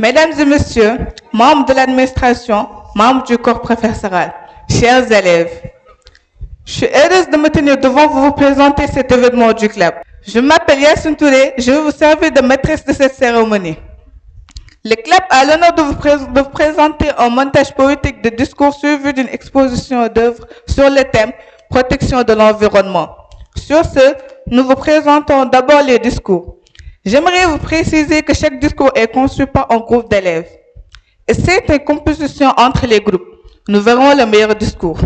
Mesdames et messieurs, membres de l'administration, membres du corps professoral, chers élèves, je suis heureuse de me tenir devant vous pour présenter cet événement du club. Je m'appelle Yassine Touré, je vais vous servir de maîtresse de cette cérémonie. Le club a l'honneur de vous présenter un montage poétique de discours suivi d'une exposition d'œuvres sur le thème protection de l'environnement. Sur ce, nous vous présentons d'abord les discours. J'aimerais vous préciser que chaque discours est conçu par un groupe d'élèves. Et c'est une composition entre les groupes. Nous verrons le meilleur discours.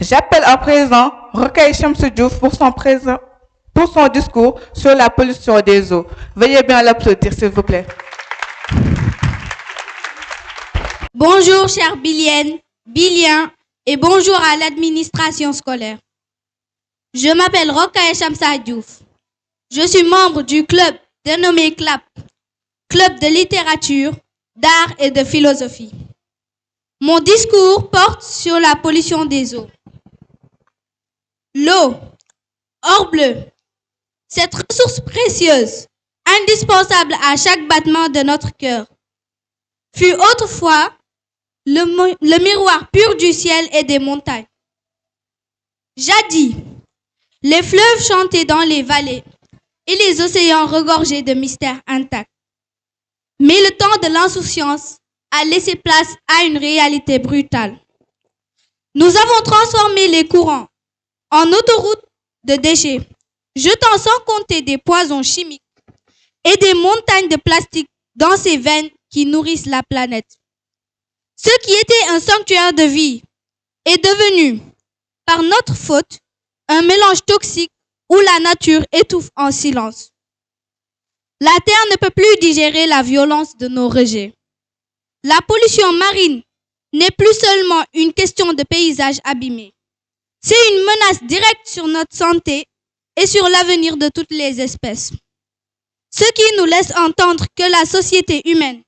J'appelle à présent Rokhaya Shamsu Diouf pour son discours sur la pollution des eaux. Veuillez bien l'applaudir, s'il vous plaît. Bonjour, chers Biliennes, Biliens, et bonjour à l'administration scolaire. Je m'appelle Rokhaya Shamsu Diouf. Je suis membre du club dénommé CLAP, Club de littérature, d'art et de philosophie. Mon discours porte sur la pollution des eaux. L'eau, or bleu, cette ressource précieuse, indispensable à chaque battement de notre cœur, fut autrefois le miroir pur du ciel et des montagnes. Jadis, les fleuves chantaient dans les vallées et les océans regorgeaient de mystères intacts. Mais le temps de l'insouciance a laissé place à une réalité brutale. Nous avons transformé les courants en autoroutes de déchets, jetant sans compter des poisons chimiques et des montagnes de plastique dans ces veines qui nourrissent la planète. Ce qui était un sanctuaire de vie est devenu, par notre faute, un mélange toxique où la nature étouffe en silence. La Terre ne peut plus digérer la violence de nos rejets. La pollution marine n'est plus seulement une question de paysage abîmé. C'est une menace directe sur notre santé et sur l'avenir de toutes les espèces. Ce qui nous laisse entendre que la société humaine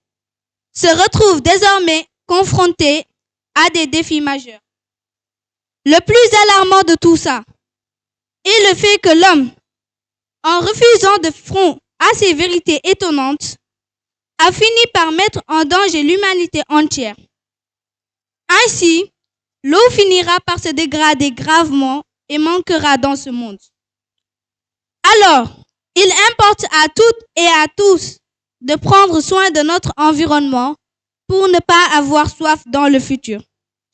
se retrouve désormais confrontée à des défis majeurs. Le plus alarmant de tout ça est le fait que l'homme, en refusant de front à ces vérités étonnantes, a fini par mettre en danger l'humanité entière. Ainsi, l'eau finira par se dégrader gravement et manquera dans ce monde. Alors, il importe à toutes et à tous de prendre soin de notre environnement pour ne pas avoir soif dans le futur.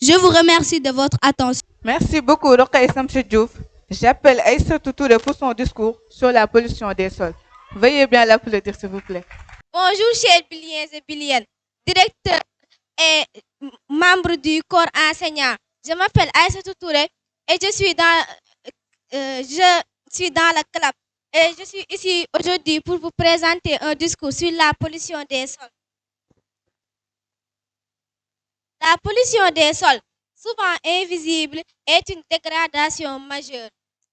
Je vous remercie de votre attention. Merci beaucoup, Rokhaya Shamsu Diouf. J'appelle Aïssatou Touré pour son discours sur la pollution des sols. Veuillez bien l'applaudir, s'il vous plaît. Bonjour, chers Biliens et Biliennes, directeur et membre du corps enseignant. Je m'appelle Aïssatou Touré et je suis dans la CLAP. Et je suis ici aujourd'hui pour vous présenter un discours sur la pollution des sols. La pollution des sols, souvent invisible, est une dégradation majeure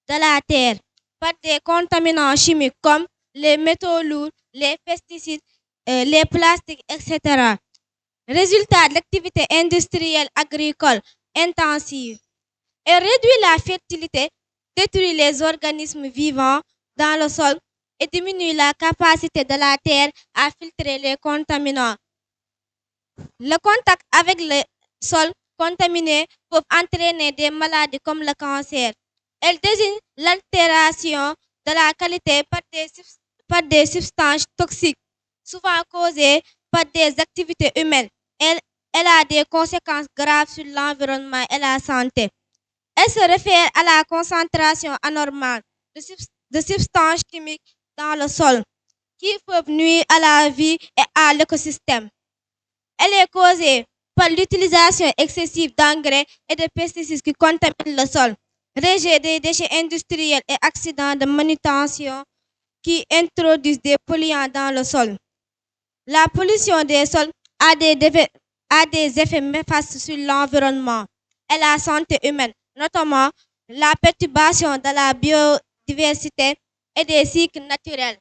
de la terre par des contaminants chimiques comme les métaux lourds, les pesticides, les plastiques, etc. Résultat de l'activité industrielle agricole intensive. Elle réduit la fertilité, détruit les organismes vivants dans le sol et diminue la capacité de la terre à filtrer les contaminants. Le contact avec le sol contaminé peut entraîner des maladies comme le cancer. Elle désigne l'altération de la qualité par des substances toxiques, souvent causées par des activités humaines. Elle a des conséquences graves sur l'environnement et la santé. Elle se réfère à la concentration anormale de substances chimiques dans le sol qui peuvent nuire à la vie et à l'écosystème. Elle est causée par l'utilisation excessive d'engrais et de pesticides qui contaminent le sol, rejet des déchets industriels et accidents de manutention qui introduisent des polluants dans le sol. La pollution des sols a des effets néfastes sur l'environnement et la santé humaine, notamment la perturbation de la biodiversité et des cycles naturels.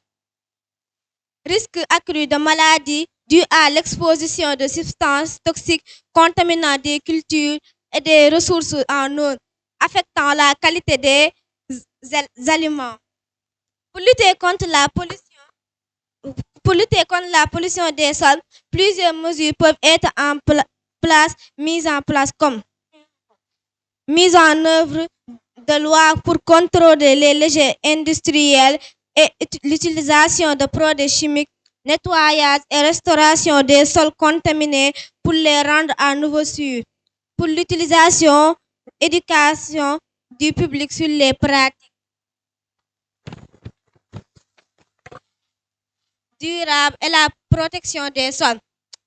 Risque accru de maladies dû à l'exposition de substances toxiques contaminant des cultures et des ressources en eau, affectant la qualité des aliments. Pour lutter contre la pollution, Pour lutter contre la pollution des sols, plusieurs mesures peuvent être mises en place comme mise en œuvre de lois pour contrôler les légers industriels et l'utilisation de produits chimiques, nettoyage et restauration des sols contaminés pour les rendre à nouveau sûrs. Pour l'utilisation, éducation du public sur les pratiques durables et la protection des sols.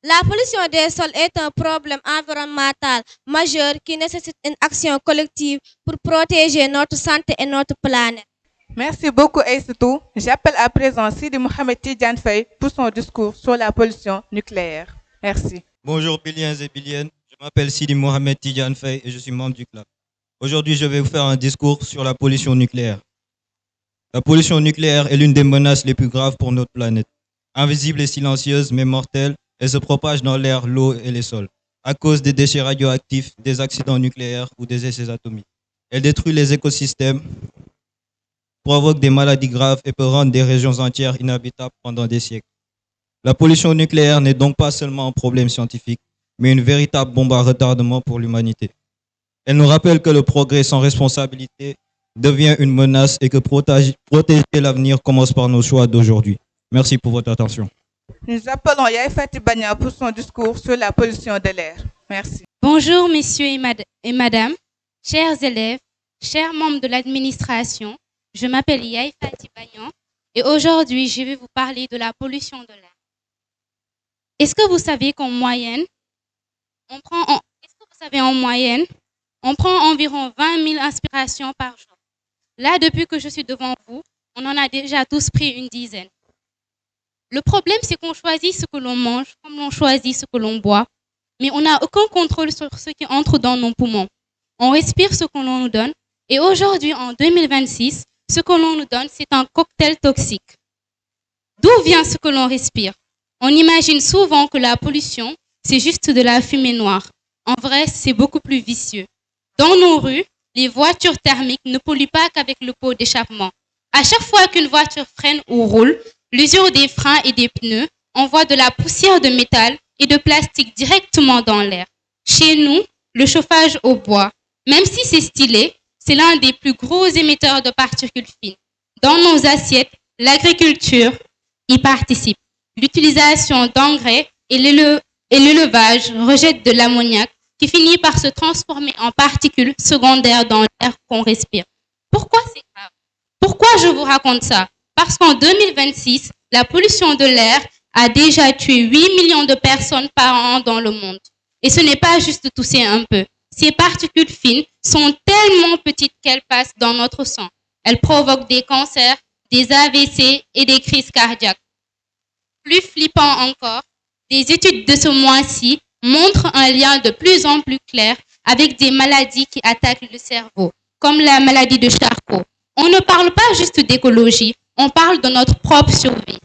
La pollution des sols est un problème environnemental majeur qui nécessite une action collective pour protéger notre santé et notre planète. Merci beaucoup, Aïssatou. J'appelle à présent Sidi Mohamed Tidjane Faye pour son discours sur la pollution nucléaire. Merci. Bonjour Biliens et Biliennes, je m'appelle Sidi Mohamed Tidjane Faye et je suis membre du CLAP. Aujourd'hui, je vais vous faire un discours sur la pollution nucléaire. La pollution nucléaire est l'une des menaces les plus graves pour notre planète. Invisible et silencieuse, mais mortelle, elle se propage dans l'air, l'eau et les sols, à cause des déchets radioactifs, des accidents nucléaires ou des essais atomiques. Elle détruit les écosystèmes, provoque des maladies graves et peut rendre des régions entières inhabitables pendant des siècles. La pollution nucléaire n'est donc pas seulement un problème scientifique, mais une véritable bombe à retardement pour l'humanité. Elle nous rappelle que le progrès sans responsabilité devient une menace et que protéger l'avenir commence par nos choix d'aujourd'hui. Merci pour votre attention. Nous appelons Yaye Fati Bagna pour son discours sur la pollution de l'air. Merci. Bonjour messieurs et madame, chers élèves, chers membres de l'administration, je m'appelle Yaye Fati Bagna et aujourd'hui je vais vous parler de la pollution de l'air. Est-ce que vous savez qu'en moyenne, on prend environ 20 000 inspirations par jour. Là, depuis que je suis devant vous, on en a déjà tous pris une dizaine. Le problème, c'est qu'on choisit ce que l'on mange, comme l'on choisit ce que l'on boit, mais on n'a aucun contrôle sur ce qui entre dans nos poumons. On respire ce que l'on nous donne, et aujourd'hui, en 2026, ce que l'on nous donne, c'est un cocktail toxique. D'où vient ce que l'on respire? On imagine souvent que la pollution, c'est juste de la fumée noire. En vrai, c'est beaucoup plus vicieux. Dans nos rues, les voitures thermiques ne polluent pas qu'avec le pot d'échappement. À chaque fois qu'une voiture freine ou roule, l'usure des freins et des pneus envoie de la poussière de métal et de plastique directement dans l'air. Chez nous, le chauffage au bois, même si c'est stylé, c'est l'un des plus gros émetteurs de particules fines. Dans nos assiettes, l'agriculture y participe. L'utilisation d'engrais et l'élevage rejettent de l'ammoniac qui finit par se transformer en particules secondaires dans l'air qu'on respire. Pourquoi c'est grave? Pourquoi je vous raconte ça? Parce qu'en 2026, la pollution de l'air a déjà tué 8 millions de personnes par an dans le monde. Et ce n'est pas juste tousser un peu. Ces particules fines sont tellement petites qu'elles passent dans notre sang. Elles provoquent des cancers, des AVC et des crises cardiaques. Plus flippant encore, des études de ce mois-ci montrent un lien de plus en plus clair avec des maladies qui attaquent le cerveau, comme la maladie de Charcot. On ne parle pas juste d'écologie, on parle de notre propre survie.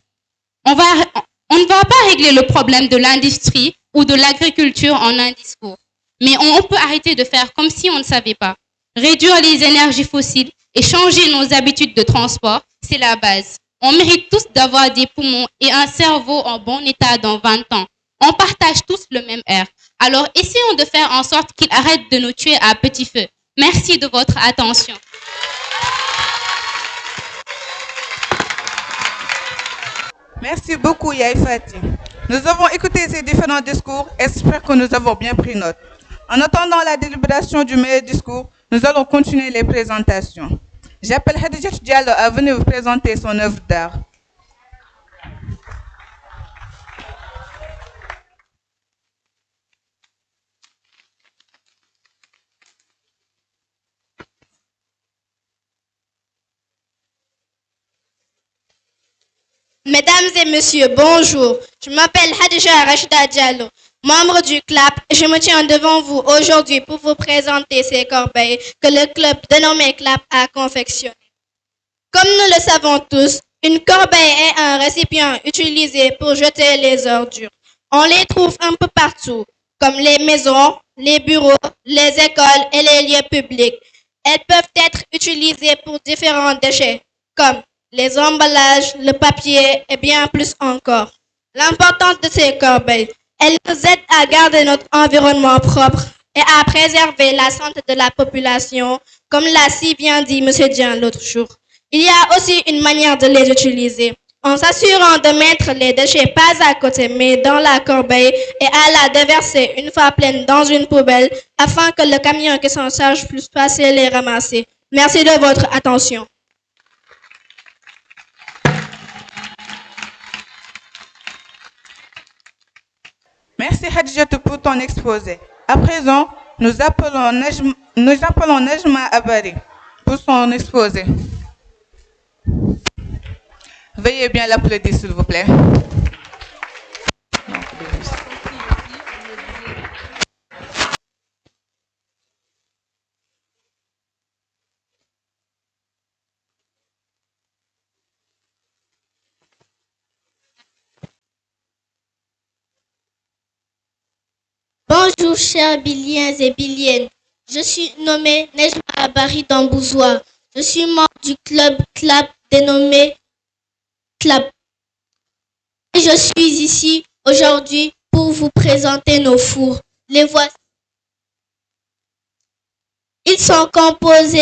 On ne va pas régler le problème de l'industrie ou de l'agriculture en un discours, mais on peut arrêter de faire comme si on ne savait pas. Réduire les énergies fossiles et changer nos habitudes de transport, c'est la base. On mérite tous d'avoir des poumons et un cerveau en bon état dans 20 ans. On partage tous le même air. Alors essayons de faire en sorte qu'ils arrêtent de nous tuer à petit feu. Merci de votre attention. Merci beaucoup, Yaye Fati. Nous avons écouté ces différents discours et j'espère que nous avons bien pris note. En attendant la délibération du meilleur discours, nous allons continuer les présentations. J'appelle Khadija Diallo à venir vous présenter son œuvre d'art. Mesdames et messieurs, bonjour. Je m'appelle Khadija Rachida Diallo, membre du CLAP. Je me tiens devant vous aujourd'hui pour vous présenter ces corbeilles que le club dénommé CLAP a confectionnées. Comme nous le savons tous, une corbeille est un récipient utilisé pour jeter les ordures. On les trouve un peu partout, comme les maisons, les bureaux, les écoles et les lieux publics. Elles peuvent être utilisées pour différents déchets, comme les emballages, le papier et bien plus encore. L'importance de ces corbeilles, elles nous aident à garder notre environnement propre et à préserver la santé de la population, comme l'a si bien dit M. Dian l'autre jour. Il y a aussi une manière de les utiliser, en s'assurant de mettre les déchets pas à côté mais dans la corbeille et à la déverser une fois pleine dans une poubelle afin que le camion qui s'en charge puisse passer les ramasser. Merci de votre attention. Merci Hadjatou pour ton exposé. À présent, nous appelons Nejma Abari pour son exposé. Veuillez bien l'applaudir, s'il vous plaît. Bonjour chers Biliens et Biliennes. Je suis nommée Nejma Abari d'Ambouzoua. Je suis membre du club CLAP dénommé CLAP. Et je suis ici aujourd'hui pour vous présenter nos fours. Les voici. Ils sont composés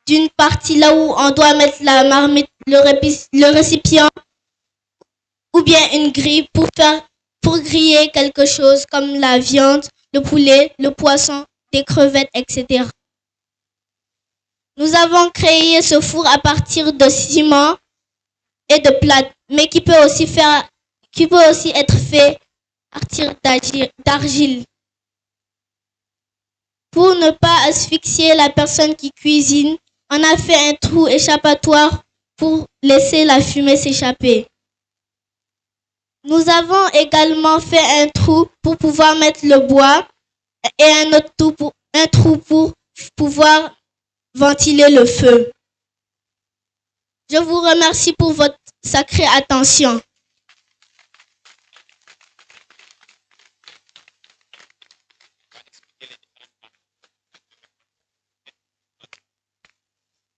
d'une partie là où on doit mettre la marmite, le récipient ou bien une grille pour griller quelque chose comme la viande, le poulet, le poisson, des crevettes, etc. Nous avons créé ce four à partir de ciment et de plâtre, mais qui peut aussi être fait à partir d'argile. Pour ne pas asphyxier la personne qui cuisine, on a fait un trou échappatoire pour laisser la fumée s'échapper. Nous avons également fait un trou pour pouvoir mettre le bois et un trou pour pouvoir ventiler le feu. Je vous remercie pour votre sacrée attention.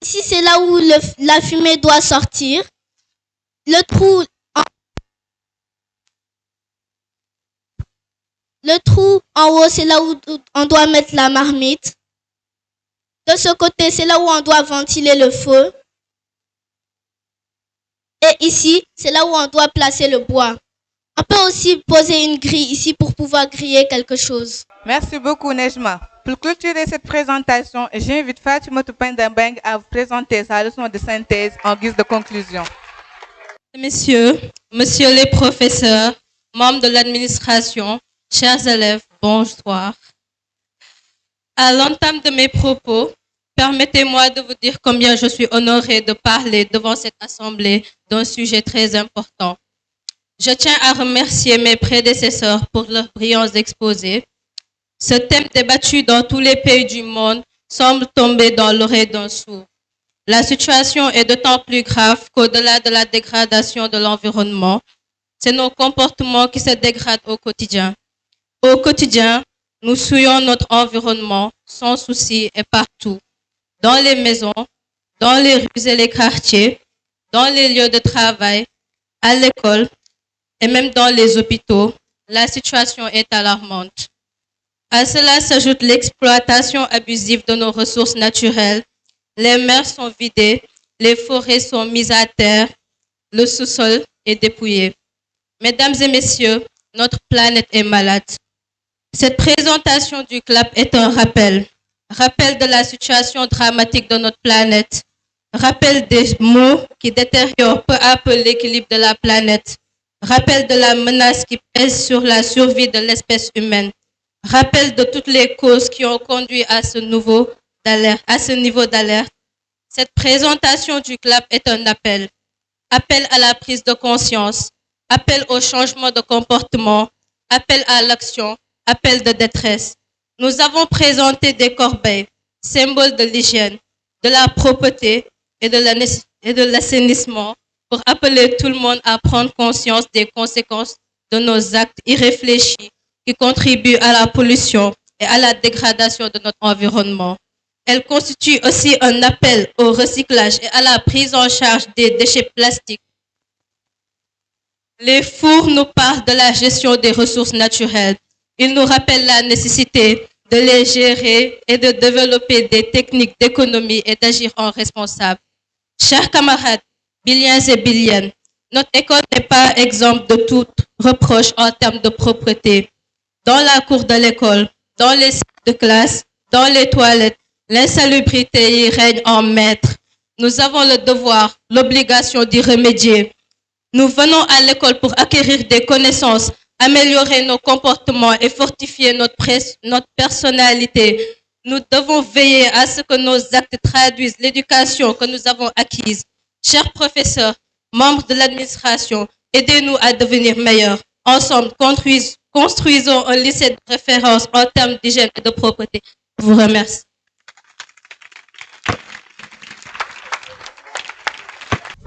Ici, c'est là où la fumée doit sortir. Le trou en haut, c'est là où on doit mettre la marmite. De ce côté, c'est là où on doit ventiler le feu. Et ici, c'est là où on doit placer le bois. On peut aussi poser une grille ici pour pouvoir griller quelque chose. Merci beaucoup, Nejma. Pour clôturer cette présentation, j'invite Fatima Pendambeng à vous présenter sa leçon de synthèse en guise de conclusion. Messieurs les professeurs, membres de l'administration, chers élèves, bonsoir. À l'entame de mes propos, permettez-moi de vous dire combien je suis honorée de parler devant cette assemblée d'un sujet très important. Je tiens à remercier mes prédécesseurs pour leurs brillants exposés. Ce thème débattu dans tous les pays du monde semble tomber dans l'oreille d'un sourd. La situation est d'autant plus grave qu'au-delà de la dégradation de l'environnement, c'est nos comportements qui se dégradent au quotidien. Au quotidien, nous souillons notre environnement sans souci et partout, dans les maisons, dans les rues et les quartiers, dans les lieux de travail, à l'école et même dans les hôpitaux. La situation est alarmante. À cela s'ajoute l'exploitation abusive de nos ressources naturelles. Les mers sont vidées, les forêts sont mises à terre, le sous-sol est dépouillé. Mesdames et messieurs, notre planète est malade. Cette présentation du CLAP est un rappel de la situation dramatique de notre planète, rappel des maux qui détériorent peu à peu l'équilibre de la planète, rappel de la menace qui pèse sur la survie de l'espèce humaine, rappel de toutes les causes qui ont conduit à ce niveau d'alerte. Cette présentation du CLAP est un appel à la prise de conscience, appel au changement de comportement, appel à l'action, appel de détresse. Nous avons présenté des corbeilles, symboles de l'hygiène, de la propreté et de l'assainissement pour appeler tout le monde à prendre conscience des conséquences de nos actes irréfléchis qui contribuent à la pollution et à la dégradation de notre environnement. Elle constitue aussi un appel au recyclage et à la prise en charge des déchets plastiques. Les fours nous parlent de la gestion des ressources naturelles. Ils nous rappellent la nécessité de les gérer et de développer des techniques d'économie et d'agir en responsable. Chers camarades, Biliens et Biliennes, notre école n'est pas exempte de tout reproche en termes de propreté. Dans la cour de l'école, dans les salles de classe, dans les toilettes, l'insalubrité y règne en maître. Nous avons le devoir, l'obligation d'y remédier. Nous venons à l'école pour acquérir des connaissances, améliorer nos comportements et fortifier notre personnalité. Nous devons veiller à ce que nos actes traduisent l'éducation que nous avons acquise. Chers professeurs, membres de l'administration, aidez-nous à devenir meilleurs. Ensemble, construisons un lycée de référence en termes d'hygiène et de propreté. Je vous remercie.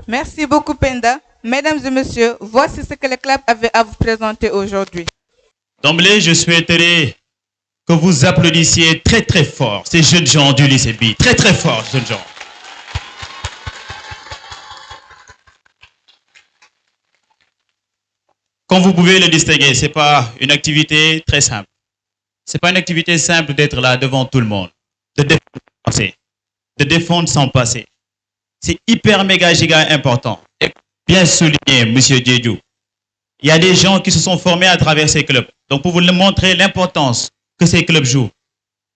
Merci beaucoup, Penda. Mesdames et messieurs, voici ce que le club avait à vous présenter aujourd'hui. D'emblée, je souhaiterais que vous applaudissiez très très fort ces jeunes gens du lycée B. Très très fort, jeunes gens. Comme vous pouvez le distinguer, ce n'est pas une activité très simple. Ce n'est pas une activité simple d'être là devant tout le monde, de défendre son passé. C'est hyper méga giga important. Et bien souligné, Monsieur Diédiou. Il y a des gens qui se sont formés à travers ces clubs. Donc, pour vous montrer l'importance que ces clubs jouent.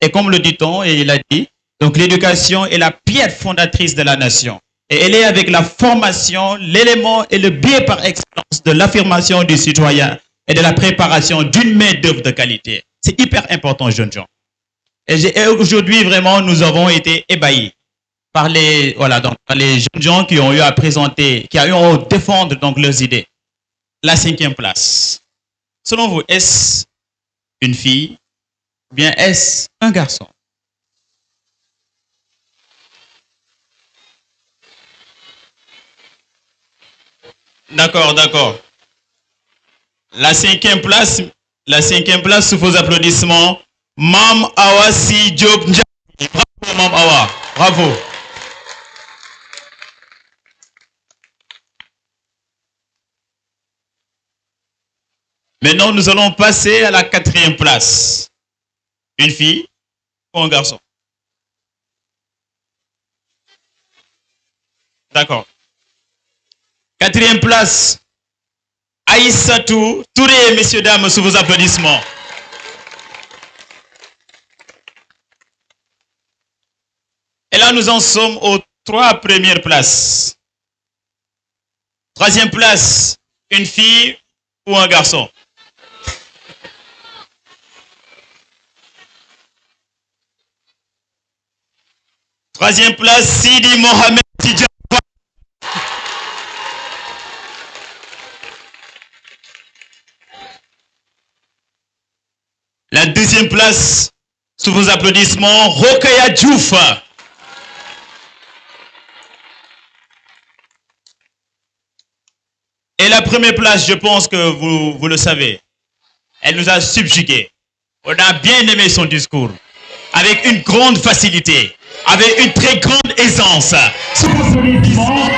Et comme le dit-on, et il a dit, donc l'éducation est la pierre fondatrice de la nation. Et elle est avec la formation, l'élément et le biais par excellence de l'affirmation du citoyen et de la préparation d'une main-d'œuvre de qualité. C'est hyper important, jeunes gens. Et aujourd'hui, vraiment, nous avons été ébahis par les jeunes gens qui ont eu à présenter, qui ont eu à défendre donc leurs idées. La 5e place. Selon vous, est-ce une fille ou bien est-ce un garçon? D'accord, d'accord. La 5e place, sous vos applaudissements, Mam Awa Si Diop Ndiaye. Bravo, Mam Awa. Bravo. Maintenant, nous allons passer à la 4e place. Une fille ou un garçon? D'accord. 4e place, Aïssatou Touré, messieurs, dames, sous vos applaudissements. Et là, nous en sommes aux 3 premières places. 3e place, une fille ou un garçon? Troisième place, Sidi Mohamed Tidjane. La 2e place, sous vos applaudissements, Rokhaya Diouf. Et la première place, je pense que vous le savez, elle nous a subjugués. On a bien aimé son discours, avec une grande facilité, avec une très grande aisance. Sous vos applaudissements,